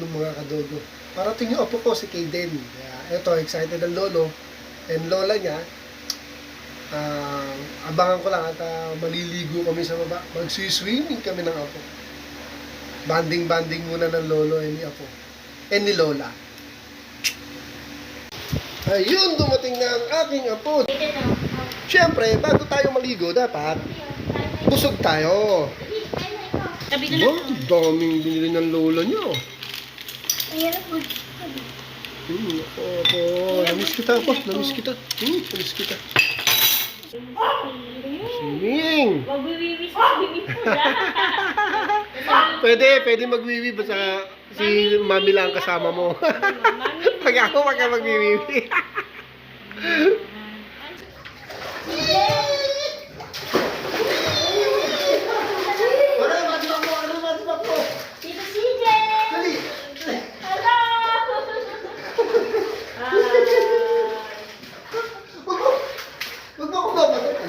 lolo mga kadogo. Parating yung apo ko si Kaden. Ito, excited ang lolo and lola niya. Abangan ko lang at maliligo kami sa baba. Mag-swimming kami ng apo. Banding-banding muna ng lolo and ni apo. And ni lola. Ayun, dumating na ang aking apo. Siyempre, bago tayo maligo, dapat busog tayo. Oh, daming binili ng lola niyo. Ako, namiss kita ako. Namiss kita. Namiss kita. Swimming! Magwiwiwis sa swimming pool, Pwede magwiwi basta si mami lang kasama mo. Pag ako, wag ka magwiwi. Tito CJ! Hello! Wag mo ako babalik.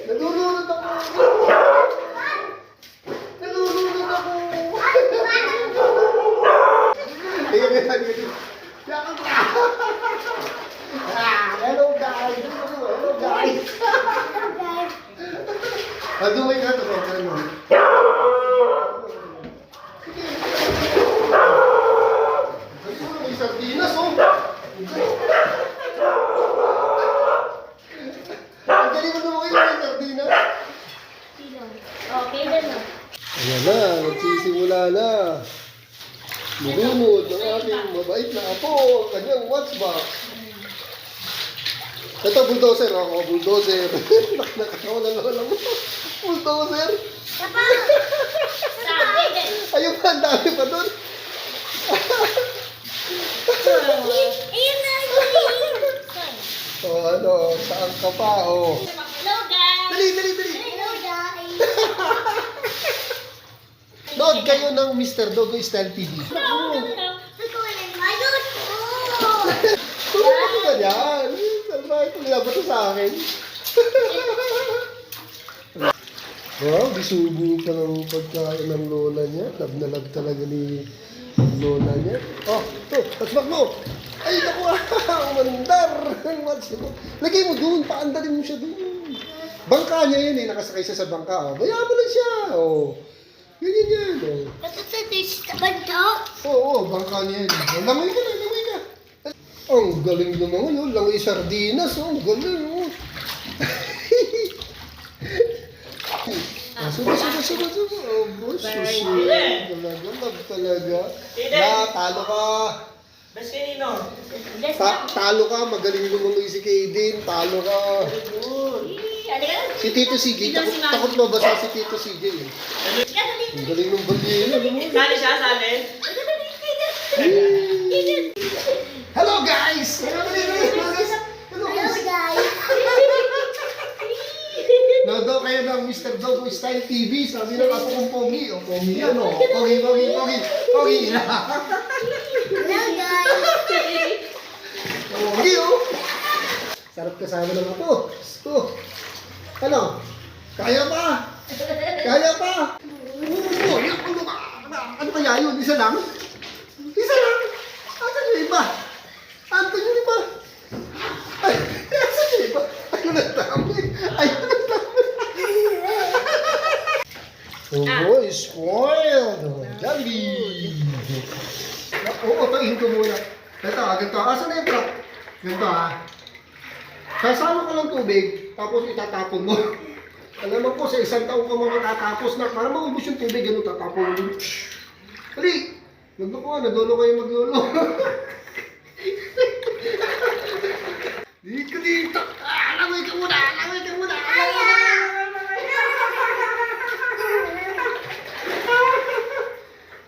Nalulunod ako. Nalulunod ako. Hello guys. Hello guys. Dumay ka to. May sardinas oh. Ang galing mo naman kayo ng sardinas. Okay din no? Ayan na, nagsisimula na. Nilunod ng aking mabait na apo, kanyang watchbox. Ito, bulldozer ako, bulldozer. Nakakawa na lola mo. Bulldozer. Ayun pa, ang dami pa doon. Oh, ano, saan ka pa, oh. Hello guys! Dali. Hello guys! Nood kayo ng Mr. Dogo Style TV. Tulungan ko ba yan? Bakit nilabot sa akin? Wow, bisubo ka ng pagkain ng lola niya. Love na love talaga ni lola niya. Oh, ito, tasbak mo! Ay, naku, umandar! Lagay mo doon, paandalin mo siya doon. Bangka niya yun eh, nakasakay siya sa bangka. Oh. Bayaan mo lang siya. Oh. Ganyan yan. Oo, bangka niya yun. Langoy ka. Ang galing naman yun. Langoy sardinas. Oh, ang galing. Oh. Suba. Oh, boss. Talaga, talaga. Talo ka. Best kanino? Talo ka. Magaling lumangoy si Kaden. Talo ka. Si Tito CJ. Takot mo basta si Tito CJ. Ang galing ng balina. Sali siya, sali. Hello guys! Hello guys! Nodo kayo ng Mr. Dogo Style TV. Sabi ng apo kong Pogi. O, Pogi yan o. Pogi. Pogi o. Sarap kasama ng apo. Gusto. Ano? Kaya pa? Ano kaya yun? Isa lang? Asan yung iba? Ay, asan yung iba? Ayun ang dami. Oh boy, spoiled! Dali! Oo, tahin ko muna. Ganito. Asan na yung truck? Ganito ha. Sasalo ka ng tubig, tapos itatapon mo. Alam mo po, sa isang taon ka mga matatapos na, para maubos yung tubig, ganun tatapon mo. Hali! Naglolo kayo maglolo. Dito! Langoy ka muna!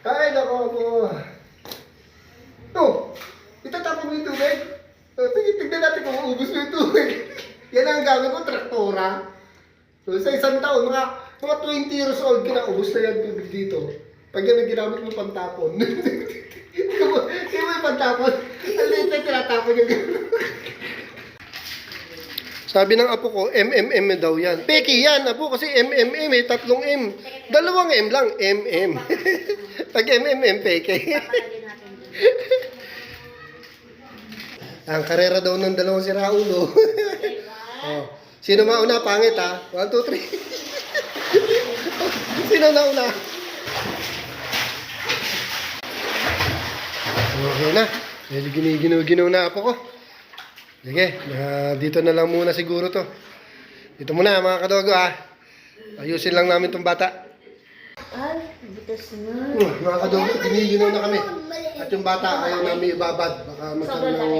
Ay, nako po. Ito, itatapon mo yung tubig. Tignan natin kung maubos mo yung tubig. Yan ang gamit ko, traktora. So, sa isang taon, mga 20 years old, kinaubos na yan tubig dito. Pag yan ang ginamit mo pantapon. Kaya mo yung pantapon, ang liit na tinatapon yung gano'n. Sabi ng apo ko, MMM daw yan. Peki yan, apo, kasi MMM eh, 3 M. 2 M lang, MM. Pag MMM, peke. Ang karera daw ng dalawang si Raul, oh. Oh. Sino mauna? Pangit, ha? 1, 2, 3. Sino nauna? Okay na. Medyo giniginaw na apo ko. Sige, dito na lang muna siguro to. Dito muna mga kadogo, ha. Ayusin lang namin tong bata. Ay, butas na. Mga kadogo, giniginaw na kami. At yung bata ayaw namin ibabad. Baka magkaroon ng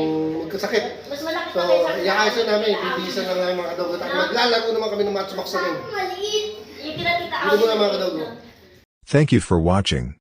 magkasakit. Mas malaki So, pa kayo sa iayusin namin. Bibisan lang namin mga kadogo. Maglalaro naman kami ng matchbox namin. maliit. Yung kinakita Dito muna mga kadogo. Thank you for watching.